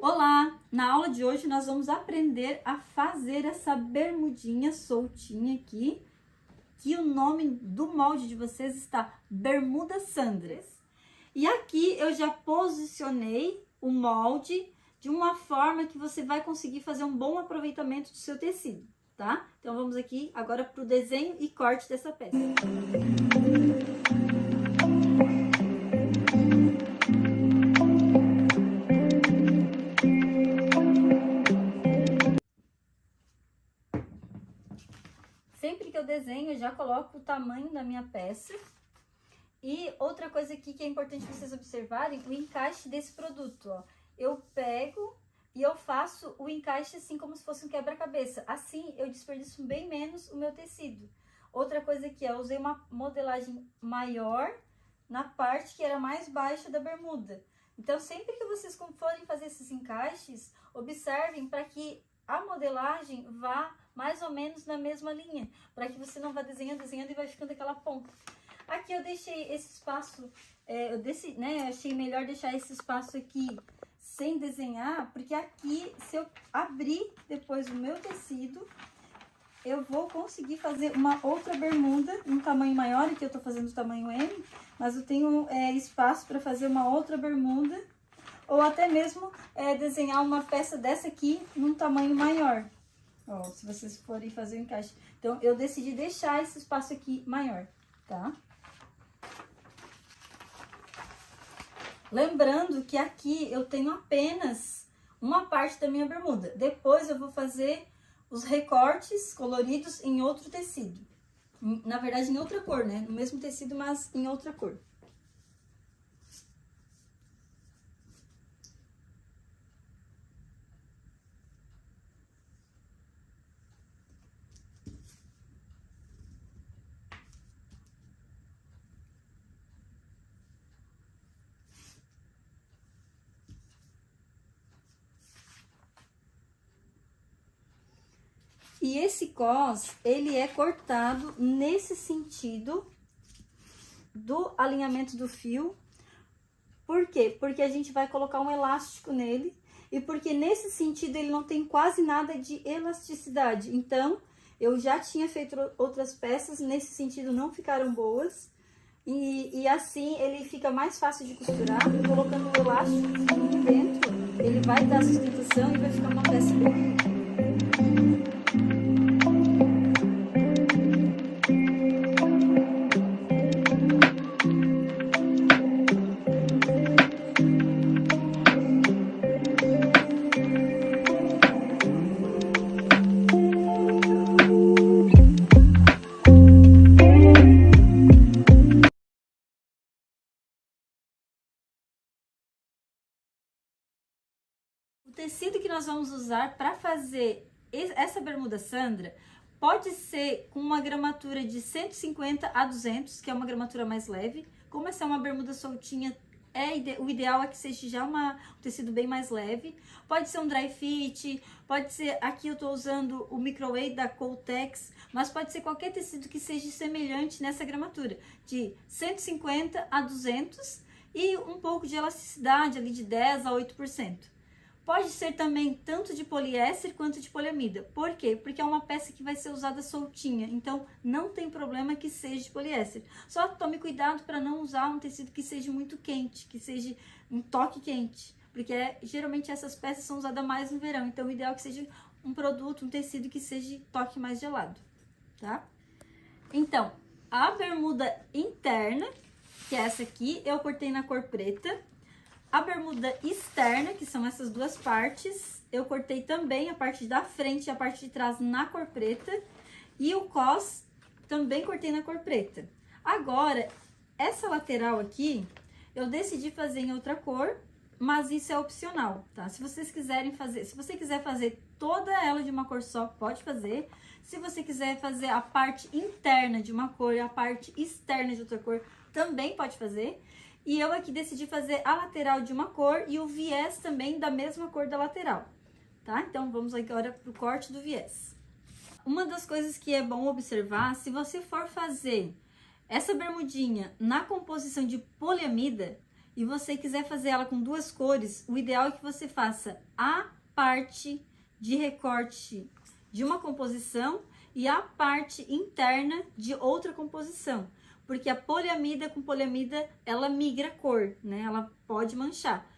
Olá! Na aula de hoje nós vamos aprender a fazer essa bermudinha soltinha aqui, que o nome do molde de vocês está Bermuda Sandras. E aqui eu já posicionei o molde de uma forma que você vai conseguir fazer um bom aproveitamento do seu tecido, tá? Então vamos aqui agora para o desenho e corte dessa peça. Sempre que eu desenho, eu já coloco o tamanho da minha peça. E outra coisa aqui que é importante vocês observarem, o encaixe desse produto, ó. Eu pego e eu faço o encaixe assim como se fosse um quebra-cabeça. Assim, eu desperdiço bem menos o meu tecido. Outra coisa aqui, eu usei uma modelagem maior na parte que era mais baixa da bermuda. Então, sempre que vocês forem fazer esses encaixes, observem para que a modelagem vá mais ou menos na mesma linha, para que você não vá desenhando e vai ficando aquela ponta. Aqui eu deixei esse espaço, achei melhor deixar esse espaço aqui sem desenhar, porque aqui, se eu abrir depois o meu tecido, eu vou conseguir fazer uma outra bermuda, um tamanho maior, aqui eu tô fazendo o tamanho M, mas eu tenho espaço para fazer uma outra bermuda, ou até mesmo desenhar uma peça dessa aqui num tamanho maior. Ó, se vocês forem fazer o encaixe. Então, eu decidi deixar esse espaço aqui maior, tá? Lembrando que aqui eu tenho apenas uma parte da minha bermuda. Depois eu vou fazer os recortes coloridos em outro tecido. Na verdade, em outra cor, né? No mesmo tecido, mas em outra cor. E esse cos, ele é cortado nesse sentido do alinhamento do fio. Por quê? Porque a gente vai colocar um elástico nele e porque nesse sentido ele não tem quase nada de elasticidade. Então, eu já tinha feito outras peças, nesse sentido não ficaram boas. E assim ele fica mais fácil de costurar, colocando o elástico dentro, ele vai dar sustentação e vai ficar uma peça boa. O tecido que nós vamos usar para fazer essa bermuda Sandra pode ser com uma gramatura de 150 a 200, que é uma gramatura mais leve. Como essa é uma bermuda soltinha, o ideal é que seja já um tecido bem mais leve. Pode ser um dry fit, pode ser, aqui eu estou usando o microwave da Coltex, mas pode ser qualquer tecido que seja semelhante nessa gramatura, de 150 a 200 e um pouco de elasticidade ali de 10 a 8%. Pode ser também tanto de poliéster quanto de poliamida. Por quê? Porque é uma peça que vai ser usada soltinha, então não tem problema que seja de poliéster. Só tome cuidado para não usar um tecido que seja muito quente, que seja um toque quente, porque geralmente essas peças são usadas mais no verão, então o ideal é que seja um produto, um tecido que seja toque mais gelado, tá? Então, a bermuda interna, que é essa aqui, eu cortei na cor preta. A bermuda externa, que são essas duas partes, eu cortei também a parte da frente e a parte de trás na cor preta. E o cos também cortei na cor preta. Agora, essa lateral aqui, eu decidi fazer em outra cor, mas isso é opcional, tá? Se vocês quiserem fazer, se você quiser fazer toda ela de uma cor só, pode fazer. Se você quiser fazer a parte interna de uma cor e a parte externa de outra cor, também pode fazer. E eu aqui decidi fazer a lateral de uma cor e o viés também da mesma cor da lateral, tá? Então, vamos agora pro corte do viés. Uma das coisas que é bom observar, se você for fazer essa bermudinha na composição de poliamida, e você quiser fazer ela com duas cores, o ideal é que você faça a parte de recorte de uma composição e a parte interna de outra composição, porque a poliamida com poliamida ela migra a cor, né? Ela pode manchar.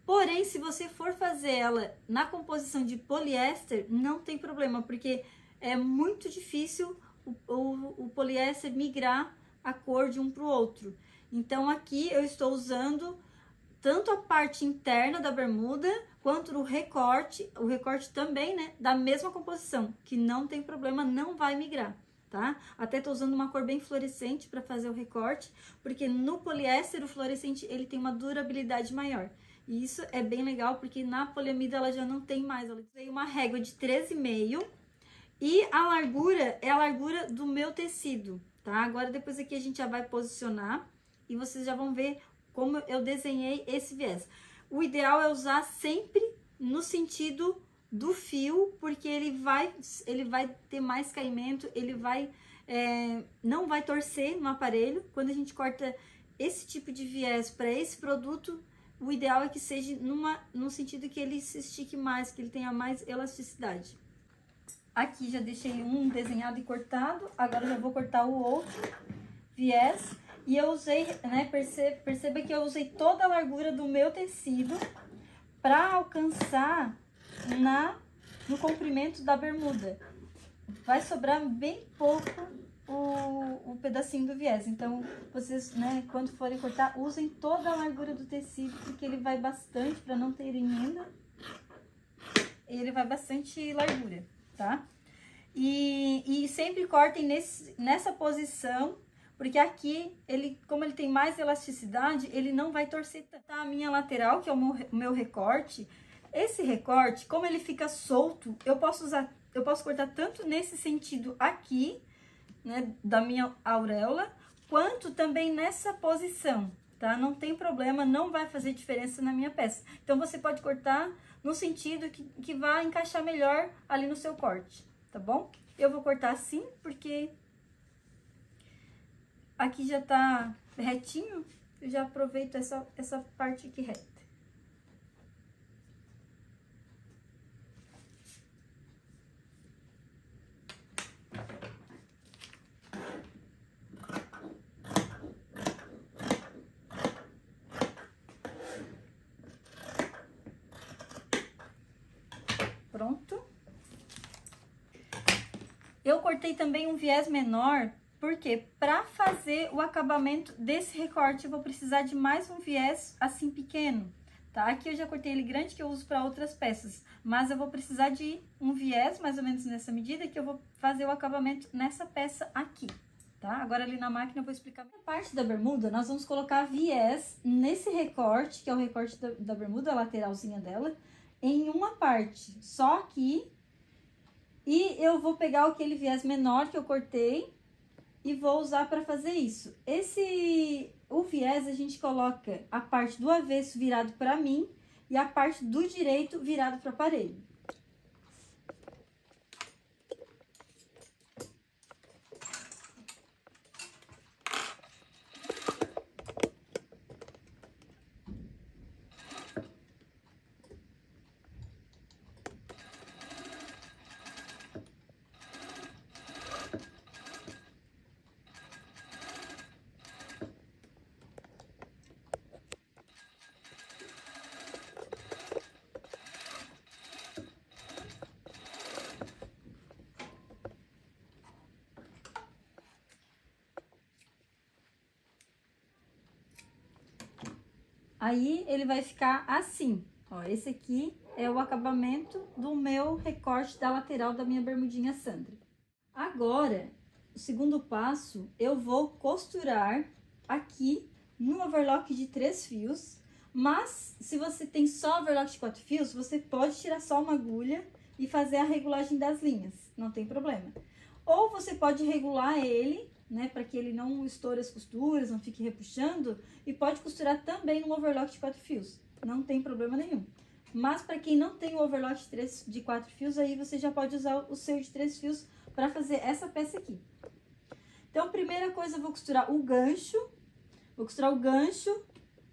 Porém, se você for fazer ela na composição de poliéster, não tem problema, porque é muito difícil o poliéster migrar a cor de um para o outro. Então, aqui eu estou usando tanto a parte interna da bermuda, quanto o recorte também, né, da mesma composição, que não tem problema, não vai migrar, tá? Até tô usando uma cor bem fluorescente para fazer o recorte, porque no poliéster o fluorescente ele tem uma durabilidade maior. E isso é bem legal, porque na poliamida ela já não tem mais. Ela tem uma régua de 13,5 e a largura é a largura do meu tecido, tá? Agora depois aqui a gente já vai posicionar e vocês já vão ver como eu desenhei esse viés. O ideal é usar sempre no sentido do fio, porque ele vai ter mais caimento, ele vai não vai torcer no aparelho. Quando a gente corta esse tipo de viés para esse produto, o ideal é que seja no sentido que ele se estique mais, que ele tenha mais elasticidade. Aqui já deixei um desenhado e cortado, agora eu já vou cortar o outro viés. E eu usei, né, perceba que eu usei toda a largura do meu tecido para alcançar no comprimento da bermuda. Vai sobrar bem pouco o pedacinho do viés. Então, vocês, né, quando forem cortar, usem toda a largura do tecido, porque ele vai bastante, para não ter emenda. Ele vai bastante largura, tá? E sempre cortem nessa posição, porque aqui, como ele tem mais elasticidade, ele não vai torcer tanto. Tá? A minha lateral, que é o meu recorte, esse recorte, como ele fica solto, eu posso cortar tanto nesse sentido aqui, né, da minha auréola, quanto também nessa posição, tá? Não tem problema, não vai fazer diferença na minha peça. Então, você pode cortar no sentido que vai encaixar melhor ali no seu corte, tá bom? Eu vou cortar assim, porque aqui já tá retinho, eu já aproveito essa parte aqui reta. Pronto. Eu cortei também um viés menor, porque para fazer o acabamento desse recorte eu vou precisar de mais um viés assim pequeno, tá? Aqui eu já cortei ele grande, que eu uso para outras peças, mas eu vou precisar de um viés mais ou menos nessa medida, que eu vou fazer o acabamento nessa peça aqui, tá? Agora ali na máquina eu vou explicar. Na parte da bermuda, nós vamos colocar viés nesse recorte, que é o recorte da bermuda, a lateralzinha dela, em uma parte, só aqui. E eu vou pegar aquele viés menor que eu cortei e vou usar para fazer isso. O viés a gente coloca a parte do avesso virado para mim e a parte do direito virado para o aparelho. Aí, ele vai ficar assim, ó, esse aqui é o acabamento do meu recorte da lateral da minha bermudinha Sandra. Agora, o segundo passo, eu vou costurar aqui no overlock de 3 fios, mas se você tem só overlock de 4 fios, você pode tirar só uma agulha e fazer a regulagem das linhas, não tem problema. Ou você pode regular ele, né, para que ele não estoure as costuras, não fique repuxando, e pode costurar também no overlock de 4 fios, não tem problema nenhum. Mas para quem não tem o overlock de 4 fios, aí você já pode usar o seu de 3 fios para fazer essa peça aqui. Então, primeira coisa, eu vou costurar o gancho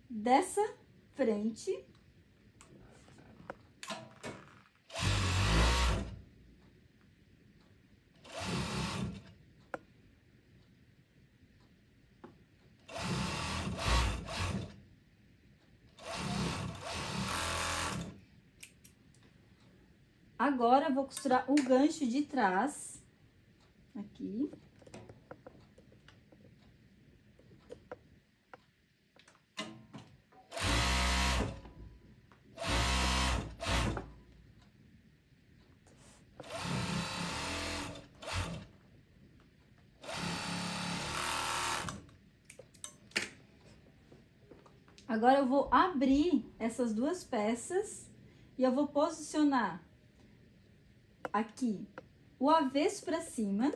dessa frente. Agora, vou costurar o gancho de trás, aqui. Agora, eu vou abrir essas duas peças e eu vou posicionar aqui o avesso para cima,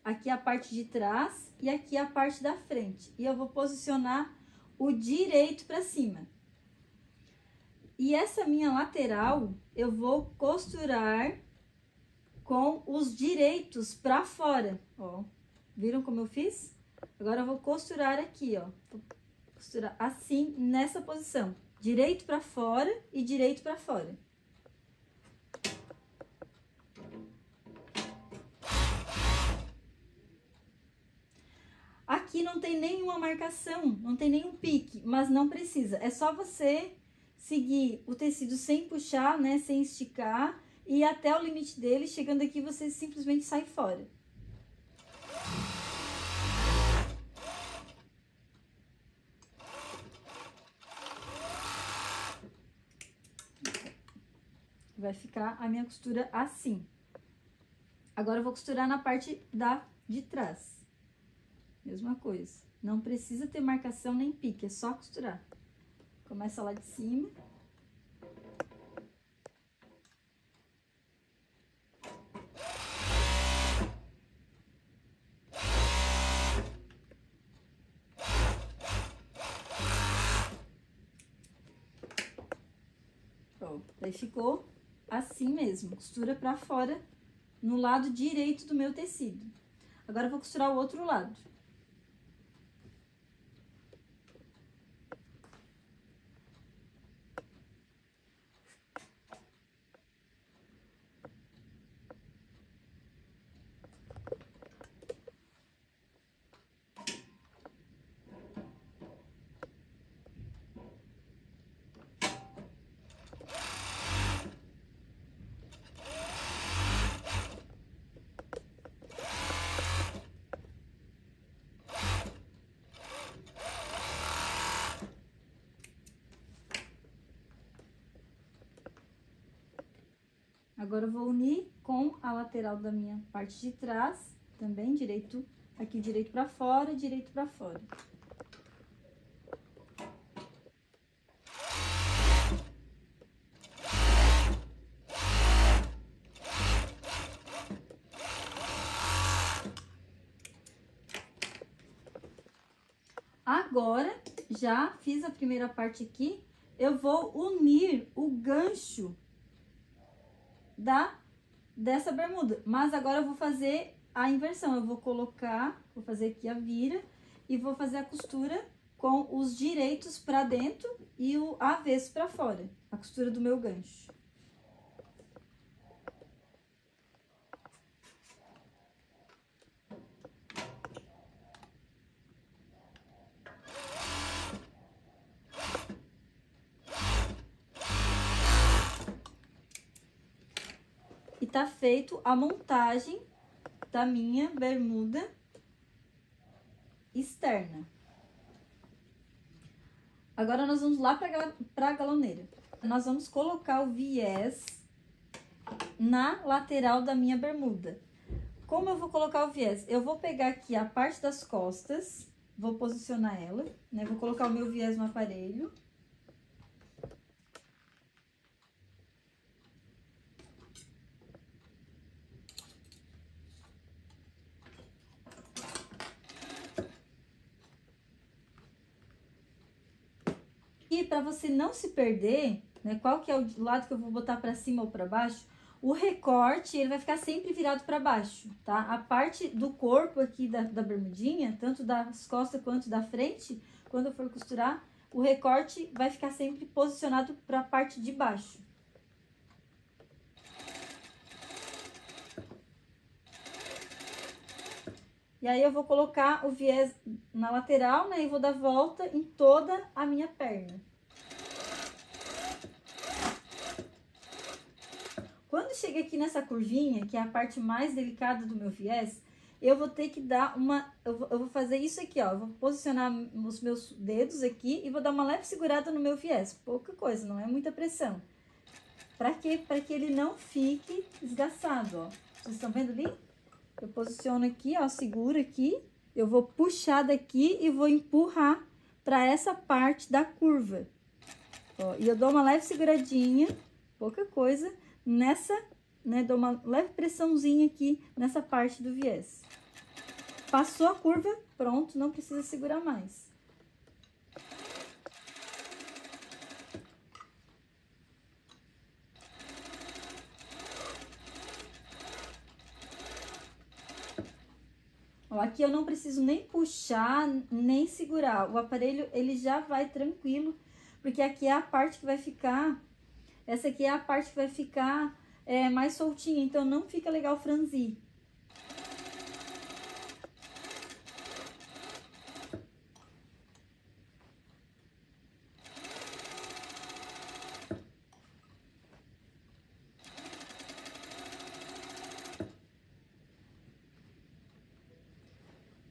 aqui a parte de trás e aqui a parte da frente. E eu vou posicionar o direito para cima. E essa minha lateral, eu vou costurar com os direitos para fora, ó. Viram como eu fiz? Agora eu vou costurar aqui, ó. Vou costurar assim, nessa posição. Direito para fora e direito para fora. Aqui não tem nenhuma marcação, não tem nenhum pique, mas não precisa. É só você seguir o tecido sem puxar, né, sem esticar, e ir até o limite dele. Chegando aqui, você simplesmente sai fora. Vai ficar a minha costura assim. Agora, eu vou costurar na parte de trás. Mesma coisa. Não precisa ter marcação nem pique, é só costurar. Começa lá de cima. Ó, daí ficou assim mesmo, costura pra fora no lado direito do meu tecido. Agora, eu vou costurar o outro lado. Agora, eu vou unir com a lateral da minha parte de trás, também direito, aqui direito pra fora, direito pra fora. Agora, já fiz a primeira parte aqui, eu vou unir o gancho dessa bermuda. Mas agora eu vou fazer a inversão. Eu vou colocar, vou fazer aqui a vira e vou fazer a costura com os direitos pra dentro e o avesso pra fora. A costura do meu gancho. E tá feito a montagem da minha bermuda externa. Agora, nós vamos lá pra galoneira. Nós vamos colocar o viés na lateral da minha bermuda. Como eu vou colocar o viés? Eu vou pegar aqui a parte das costas, vou posicionar ela, né? Vou colocar o meu viés no aparelho. E para você não se perder, né? Qual que é o lado que eu vou botar para cima ou para baixo? O recorte, ele vai ficar sempre virado para baixo, tá? A parte do corpo aqui da bermudinha, tanto das costas quanto da frente, quando eu for costurar, o recorte vai ficar sempre posicionado para a parte de baixo. E aí, eu vou colocar o viés na lateral, né? E vou dar volta em toda a minha perna. Quando chega aqui nessa curvinha, que é a parte mais delicada do meu viés, eu vou ter que dar uma... Eu vou fazer isso aqui, ó. Eu vou posicionar os meus dedos aqui e vou dar uma leve segurada no meu viés. Pouca coisa, não é muita pressão. Pra quê? Pra que ele não fique esgaçado, ó. Vocês estão vendo ali? Eu posiciono aqui, ó, seguro aqui. Eu vou puxar daqui e vou empurrar pra essa parte da curva. Ó, e eu dou uma leve seguradinha, pouca coisa, nessa, né? Dou uma leve pressãozinha aqui nessa parte do viés. Passou a curva, pronto, não precisa segurar mais. Ó, aqui eu não preciso nem puxar, nem segurar. O aparelho, ele já vai tranquilo, porque aqui é a parte que vai ficar... Essa aqui é a parte que vai ficar mais soltinha, então não fica legal franzir.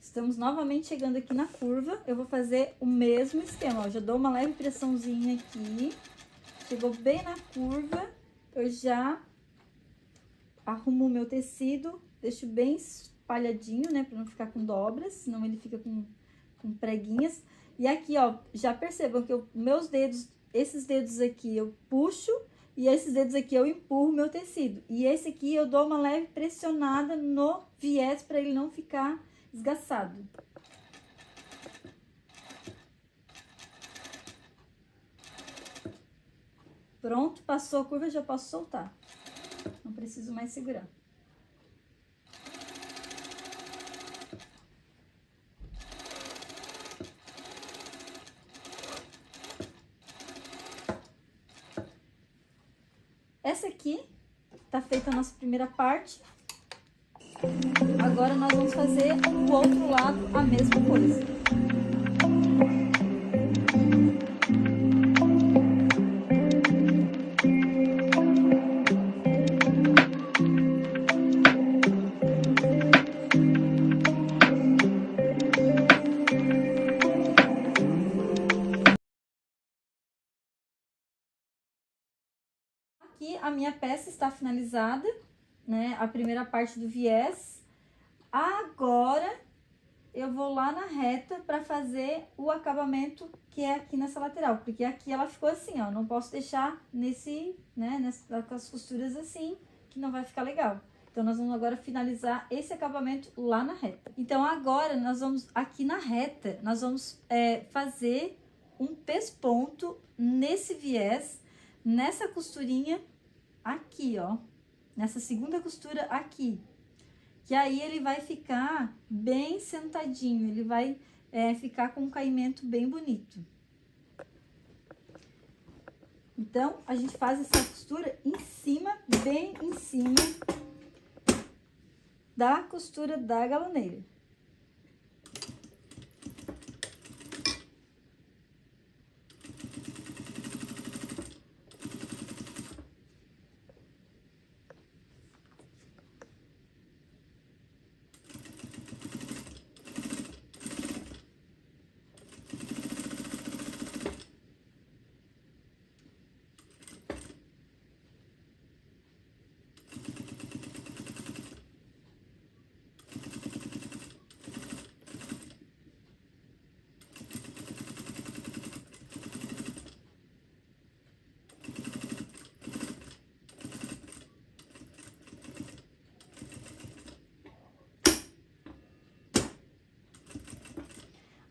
Estamos novamente chegando aqui na curva. Eu vou fazer o mesmo esquema, ó. Já dou uma leve pressãozinha aqui. Chegou bem na curva, eu já arrumo o meu tecido, deixo bem espalhadinho, né, pra não ficar com dobras, senão ele fica com preguinhas. E aqui, ó, já percebam que meus dedos, esses dedos aqui eu puxo e esses dedos aqui eu empurro o meu tecido. E esse aqui eu dou uma leve pressionada no viés para ele não ficar esgaçado. Pronto, passou a curva, já posso soltar. Não preciso mais segurar. Essa aqui tá feita a nossa primeira parte. Agora nós vamos fazer o outro lado a mesma coisa. Aqui a minha peça está finalizada, né? A primeira parte do viés. Agora eu vou lá na reta para fazer o acabamento que é aqui nessa lateral, porque aqui ela ficou assim, ó. Não posso deixar com as costuras assim, que não vai ficar legal. Então, nós vamos agora finalizar esse acabamento lá na reta. Então, agora nós vamos aqui na reta, nós vamos fazer um pesponto nesse viés, nessa costurinha aqui, ó. Nessa segunda costura aqui. Que aí ele vai ficar bem sentadinho, ele vai ficar com um caimento bem bonito. Então, a gente faz essa costura em cima, bem em cima da costura da galoneira.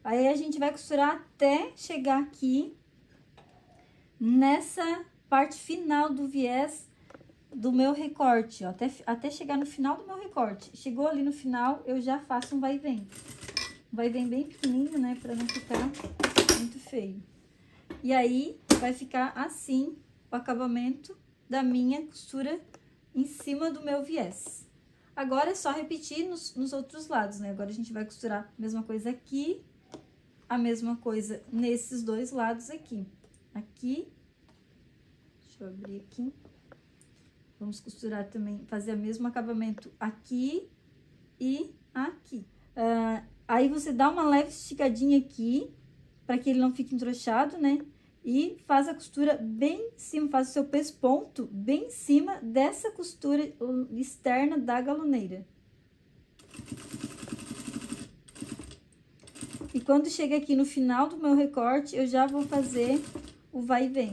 Aí, a gente vai costurar até chegar aqui, nessa parte final do viés, do meu recorte, ó, até chegar no final do meu recorte. Chegou ali no final, eu já faço um vai e vem. Vai e vem bem pequenininho, né, pra não ficar muito feio. E aí, vai ficar assim o acabamento da minha costura em cima do meu viés. Agora é só repetir nos outros lados, né? Agora a gente vai costurar a mesma coisa aqui, a mesma coisa nesses dois lados aqui. Aqui, deixa eu abrir aqui. Vamos costurar também, fazer o mesmo acabamento aqui e aqui. Aí, você dá uma leve esticadinha aqui, para que ele não fique entrochado, né? E faz a costura bem em cima, faz o seu pesponto bem em cima dessa costura externa da galoneira. E quando chega aqui no final do meu recorte, eu já vou fazer o vai e vem.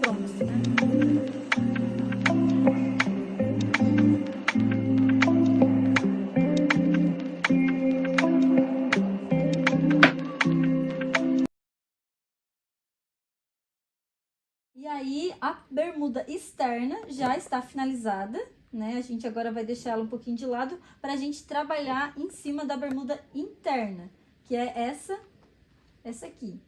Pronto, né? E aí, a bermuda externa já está finalizada, né? A gente agora vai deixar ela um pouquinho de lado para a gente trabalhar em cima da bermuda interna, que é essa aqui.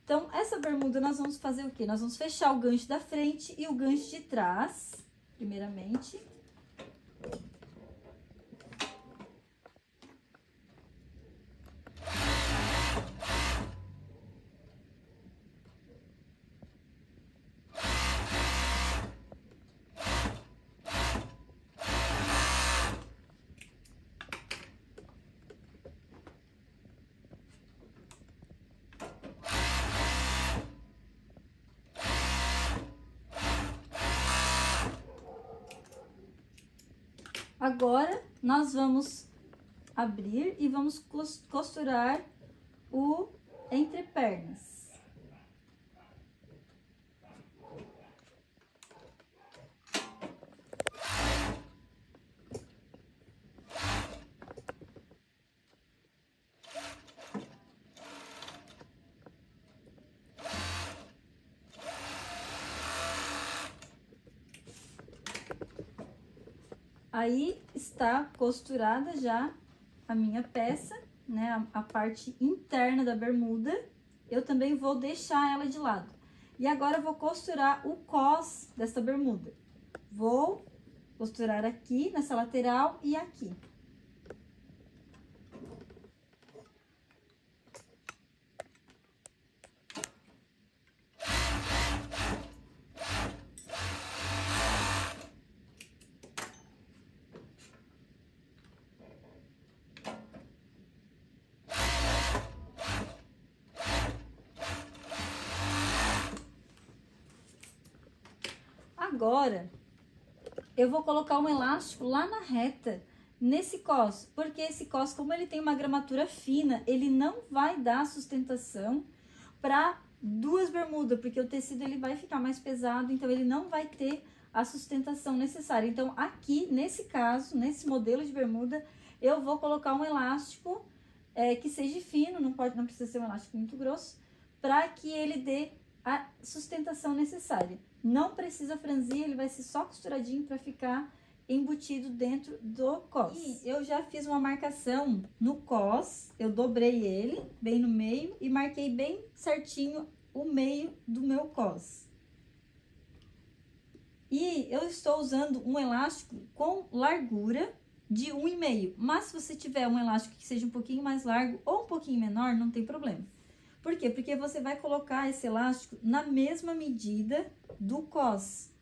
Então, essa bermuda nós vamos fazer o quê? Nós vamos fechar o gancho da frente e o gancho de trás, primeiramente. Agora, nós vamos abrir e vamos costurar o entrepernas. Aí, está costurada já a minha peça, né? A parte interna da bermuda. Eu também vou deixar ela de lado. E agora, eu vou costurar o cós dessa bermuda. Vou costurar aqui, nessa lateral e aqui. Agora, eu vou colocar um elástico lá na reta, nesse cós, porque esse cós, como ele tem uma gramatura fina, ele não vai dar sustentação para duas bermudas, porque o tecido ele vai ficar mais pesado, então ele não vai ter a sustentação necessária. Então, aqui, nesse caso, nesse modelo de bermuda, eu vou colocar um elástico que seja fino, não precisa ser um elástico muito grosso, para que ele dê a sustentação necessária. Não precisa franzir, ele vai ser só costuradinho para ficar embutido dentro do cós. E eu já fiz uma marcação no cós, eu dobrei ele bem no meio e marquei bem certinho o meio do meu cós. E eu estou usando um elástico com largura de 1,5, mas se você tiver um elástico que seja um pouquinho mais largo ou um pouquinho menor, não tem problema. Por quê? Porque você vai colocar esse elástico na mesma medida do cós.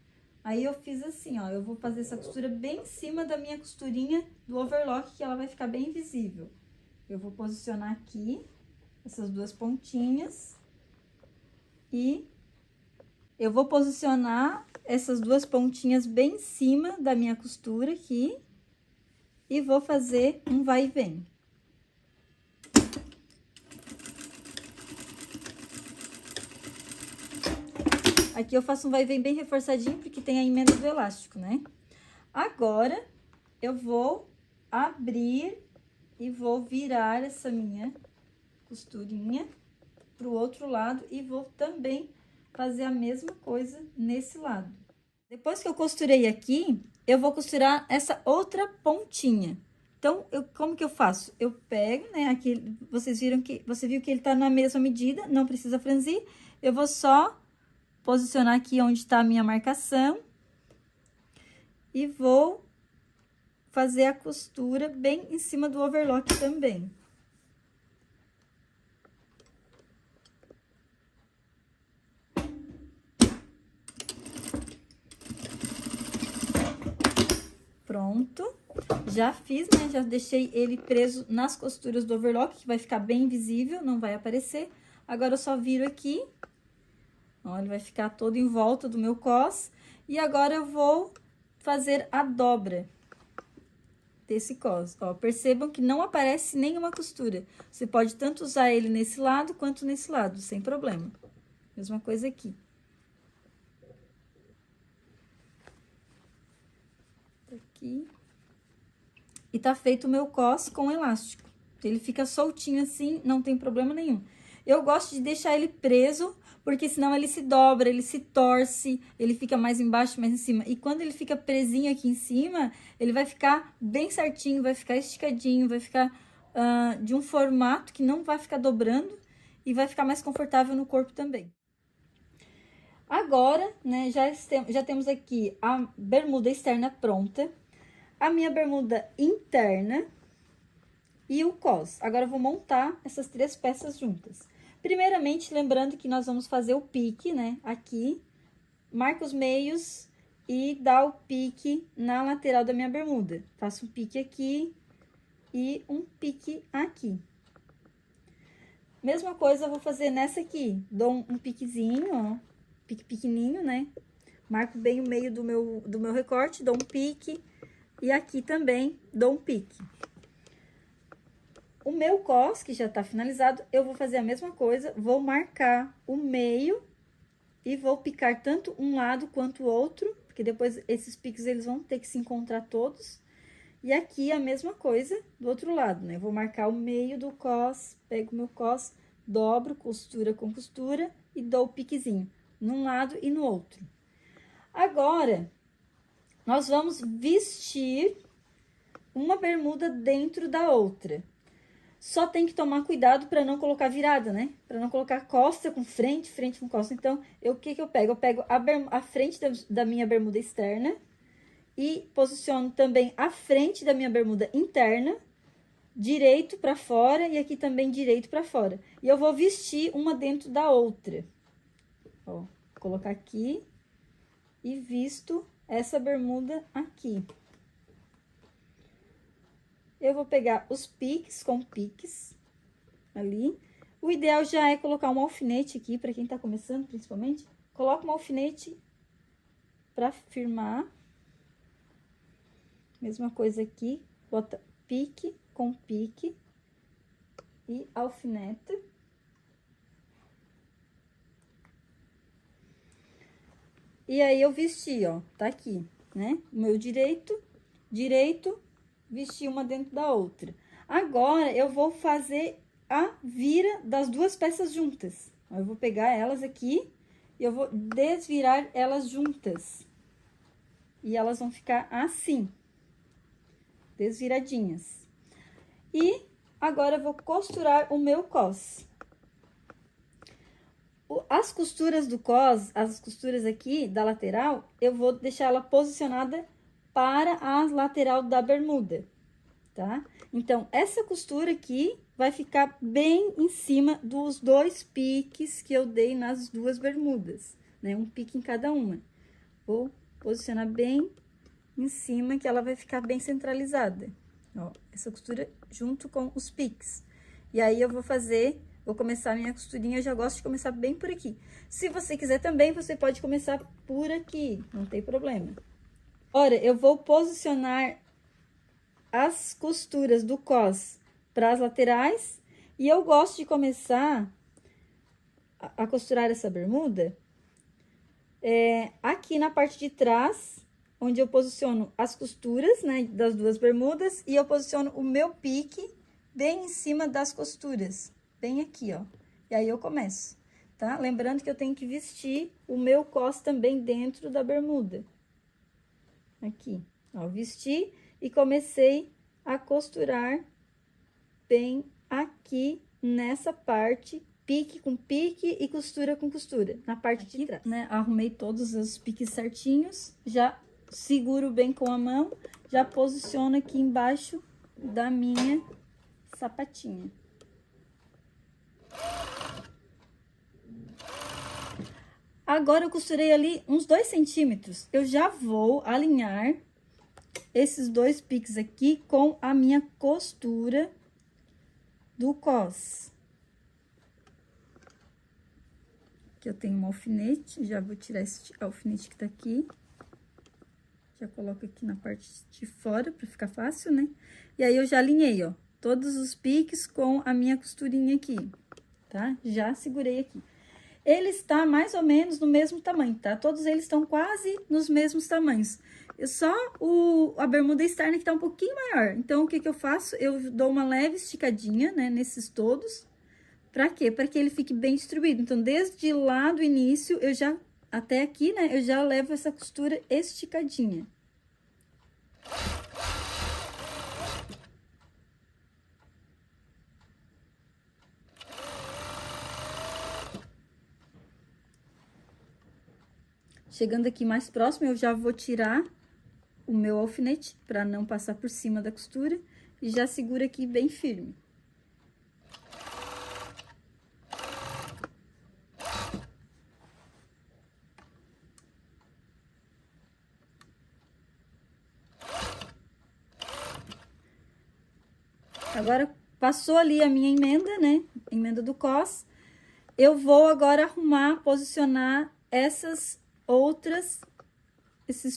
Aí, eu fiz assim, ó, eu vou fazer essa costura bem em cima da minha costurinha do overlock, que ela vai ficar bem visível. Eu vou posicionar aqui essas duas pontinhas e eu vou posicionar essas duas pontinhas bem em cima da minha costura aqui e vou fazer um vai e vem. Aqui eu faço um vai e vem bem reforçadinho, porque tem a emenda do elástico, né? Agora, eu vou abrir e vou virar essa minha costurinha pro outro lado e vou também fazer a mesma coisa nesse lado. Depois que eu costurei aqui, eu vou costurar essa outra pontinha. Então, como que eu faço? Eu pego, né, aqui, você viu que ele tá na mesma medida, não precisa franzir. Eu vou só posicionar aqui onde tá a minha marcação. E vou fazer a costura bem em cima do overlock também. Pronto. Já fiz, né? Já deixei ele preso nas costuras do overlock, que vai ficar bem visível, não vai aparecer. Agora, eu só viro aqui. Ó, ele vai ficar todo em volta do meu cos. E agora, eu vou fazer a dobra desse cos. Ó, percebam que não aparece nenhuma costura. Você pode tanto usar ele nesse lado, quanto nesse lado, sem problema. Mesma coisa aqui. Aqui. E tá feito o meu cos com elástico. Ele fica soltinho assim, não tem problema nenhum. Eu gosto de deixar ele preso, porque senão ele se dobra, ele se torce, ele fica mais embaixo, mais em cima. E quando ele fica presinho aqui em cima, ele vai ficar bem certinho, vai ficar esticadinho, vai ficar de um formato que não vai ficar dobrando e vai ficar mais confortável no corpo também. Agora, né, já temos aqui a bermuda externa pronta, a minha bermuda interna e o cos. Agora, eu vou montar essas três peças juntas. Primeiramente, lembrando que nós vamos fazer o pique, né, aqui, marca os meios e dá o pique na lateral da minha bermuda. Faço um pique aqui e um pique aqui. Mesma coisa eu vou fazer nessa aqui. Dou um piquezinho, ó, pique pequenininho, né? Marco bem o meio do meu recorte, dou um pique. E aqui também dou um pique. O meu cos, que já tá finalizado, eu vou fazer a mesma coisa. Vou marcar o meio e vou picar tanto um lado quanto o outro, porque depois esses piques eles vão ter que se encontrar todos. E aqui a mesma coisa do outro lado, né? Eu vou marcar o meio do cos, pego o meu cos, dobro, costura com costura e dou o piquezinho num lado e no outro. Agora, nós vamos vestir uma bermuda dentro da outra. Só tem que tomar cuidado para não colocar virada, né? Para não colocar costa com frente, frente com costa. Então, o que eu pego? Eu pego a frente da minha bermuda externa e posiciono também a frente da minha bermuda interna, direito para fora e aqui também direito para fora. E eu vou vestir uma dentro da outra. Ó, vou colocar aqui e visto essa bermuda aqui. Eu vou pegar os piques com piques ali. O ideal já é colocar um alfinete aqui, para quem tá começando, principalmente. Coloca um alfinete para firmar. Mesma coisa aqui, bota pique com pique e alfineta. E aí, eu vesti, ó, tá aqui, né? O meu direito, vesti uma dentro da outra. Agora, eu vou fazer a vira das duas peças juntas. Eu vou pegar elas aqui e eu vou desvirar elas juntas. E elas vão ficar assim, desviradinhas. E agora, eu vou costurar o meu cos. As costuras do cos, as costuras aqui da lateral, eu vou deixar ela posicionada para a lateral da bermuda, tá? Então, essa costura aqui vai ficar bem em cima dos dois piques que eu dei nas duas bermudas, né? Um pique em cada uma. Vou posicionar bem em cima, que ela vai ficar bem centralizada. Ó, essa costura junto com os piques. E aí, eu vou começar a minha costurinha, eu já gosto de começar bem por aqui. Se você quiser também, você pode começar por aqui, não tem problema. Ora, eu vou posicionar as costuras do cos para as laterais e eu gosto de começar a costurar essa bermuda aqui na parte de trás, onde eu posiciono as costuras, né, das duas bermudas e eu posiciono o meu pique bem em cima das costuras. Bem aqui, ó. E aí, eu começo. tá? Lembrando que eu tenho que vestir o meu cos também dentro da bermuda. Aqui, ó, vesti e comecei a costurar bem aqui nessa parte, pique com pique e costura com costura, na parte aqui, de trás, né? Arrumei todos os piques certinhos, já seguro bem com a mão, já posiciono aqui embaixo da minha sapatinha. Agora, eu costurei ali uns 2 centímetros. Eu já vou alinhar esses 2 piques aqui com a minha costura do cos. Aqui eu tenho um alfinete, já vou tirar esse alfinete que tá aqui. Já coloco aqui na parte de fora, pra ficar fácil, né? E aí, eu já alinhei, ó, todos os piques com a minha costurinha aqui, tá? Já segurei aqui. Ele está mais ou menos no mesmo tamanho, tá? Todos eles estão quase nos mesmos tamanhos. Só a bermuda externa que tá um pouquinho maior. Então, o que que eu faço? Eu dou uma leve esticadinha, né, nesses todos. Pra quê? Para que ele fique bem distribuído. Então, desde lá do início, eu já, até aqui, né, eu já levo essa costura esticadinha. Chegando aqui mais próximo, eu já vou tirar o meu alfinete, para não passar por cima da costura, e já segura aqui bem firme. Agora, passou ali a minha emenda, né? Emenda do cos. Eu vou agora arrumar, posicionar esses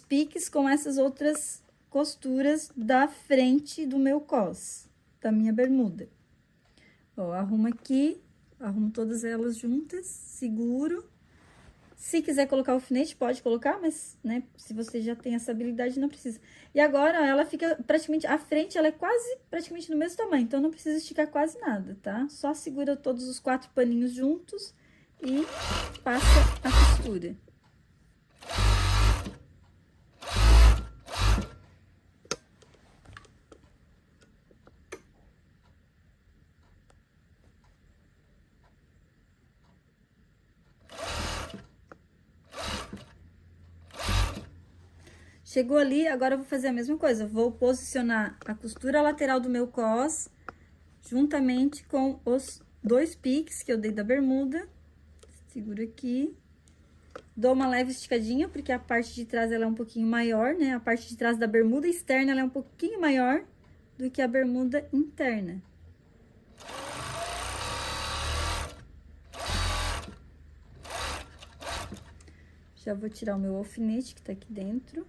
piques com essas outras costuras da frente do meu cos, da minha bermuda. Ó, arrumo aqui, arrumo todas elas juntas, seguro. Se quiser colocar alfinete, pode colocar, mas, né, se você já tem essa habilidade, não precisa. E agora, ela fica praticamente, a frente, ela é quase, praticamente no mesmo tamanho, então não precisa esticar quase nada, tá? Só segura todos os 4 paninhos juntos e passa a costura. Chegou ali, agora eu vou fazer a mesma coisa. Vou posicionar a costura lateral do meu cos, juntamente com os 2 piques que eu dei da bermuda. Seguro aqui. Dou uma leve esticadinha, porque a parte de trás ela é um pouquinho maior, né? A parte de trás da bermuda externa ela é um pouquinho maior do que a bermuda interna. Já vou tirar o meu alfinete que tá aqui dentro.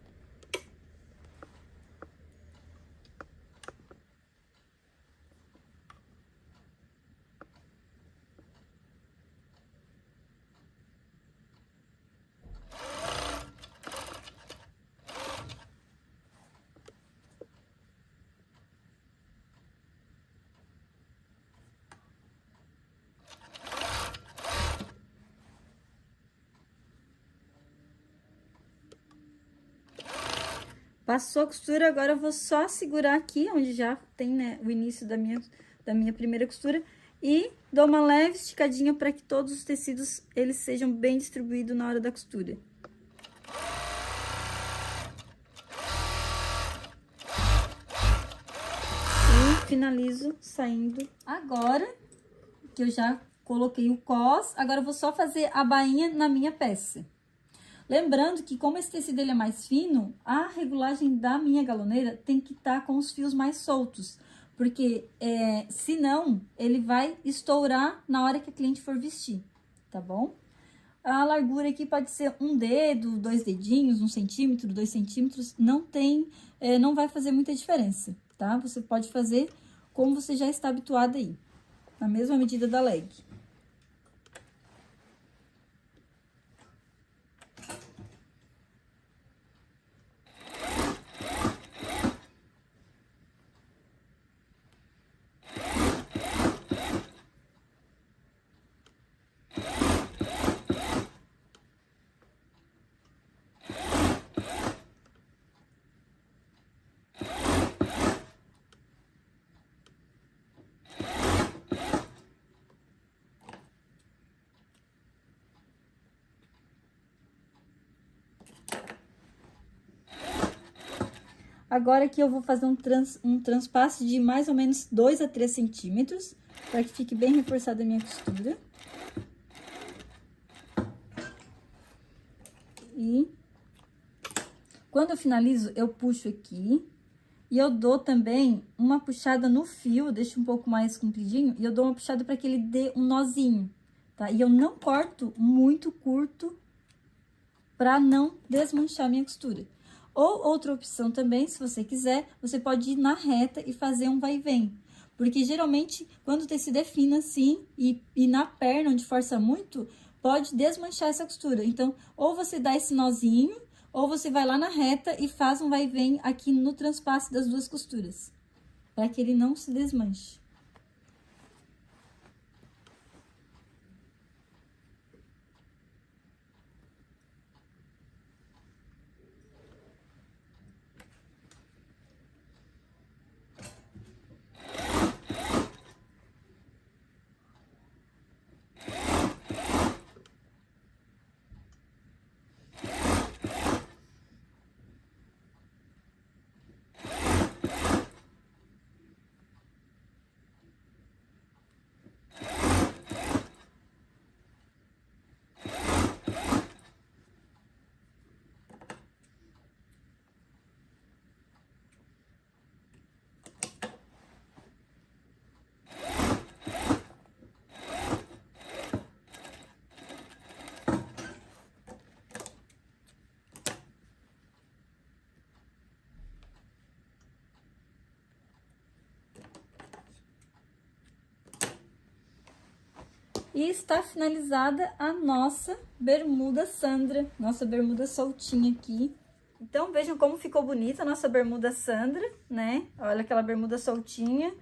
Passou a costura, agora eu vou só segurar aqui, onde já tem, né, o início da minha primeira costura. E dou uma leve esticadinha para que todos os tecidos, eles sejam bem distribuídos na hora da costura. E finalizo saindo agora, que eu já coloquei o cos. Agora eu vou só fazer a bainha na minha peça. Lembrando que, como esse tecido ele é mais fino, a regulagem da minha galoneira tem que estar com os fios mais soltos. Porque, senão, ele vai estourar na hora que a cliente for vestir, tá bom? A largura aqui pode ser 1 dedo, 2 dedinhos, 1 centímetro, 2 centímetros. Não vai fazer muita diferença, tá? Você pode fazer como você já está habituada aí, na mesma medida da leg. Agora aqui eu vou fazer um transpasse de mais ou menos 2 a 3 centímetros, para que fique bem reforçada a minha costura. E quando eu finalizo, eu puxo aqui. E eu dou também uma puxada no fio, deixo um pouco mais compridinho, e eu dou uma puxada para que ele dê um nozinho, tá? E eu não corto muito curto para não desmanchar minha costura. Ou outra opção também, se você quiser, você pode ir na reta e fazer um vai e vem. Porque geralmente, quando o tecido é fino assim, e na perna, onde força muito, pode desmanchar essa costura. Então, ou você dá esse nozinho, ou você vai lá na reta e faz um vai e vem aqui no transpasse das duas costuras, para que ele não se desmanche. E está finalizada a nossa bermuda Sandra, nossa bermuda soltinha aqui. Então, vejam como ficou bonita a nossa bermuda Sandra, né? Olha aquela bermuda soltinha.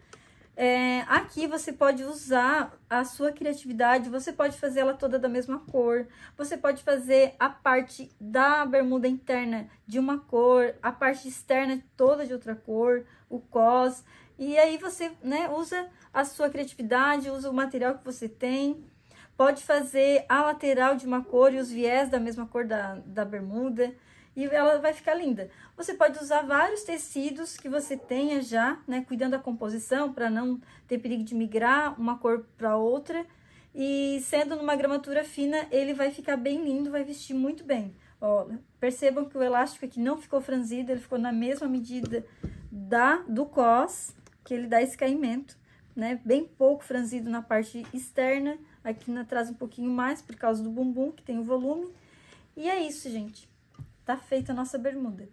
Aqui você pode usar a sua criatividade, você pode fazer ela toda da mesma cor, você pode fazer a parte da bermuda interna de uma cor, a parte externa toda de outra cor, o cos, e aí você, né, usa a sua criatividade, usa o material que você tem, pode fazer a lateral de uma cor e os viés da mesma cor da bermuda, e ela vai ficar linda. Você pode usar vários tecidos que você tenha já, né, cuidando da composição, para não ter perigo de migrar uma cor para outra. E sendo numa gramatura fina, ele vai ficar bem lindo, vai vestir muito bem. Ó, percebam que o elástico aqui não ficou franzido, ele ficou na mesma medida do cos, que ele dá esse caimento, né, bem pouco franzido na parte externa, aqui atrás um pouquinho mais, por causa do bumbum, que tem o volume. E é isso, gente. Tá feita a nossa bermuda.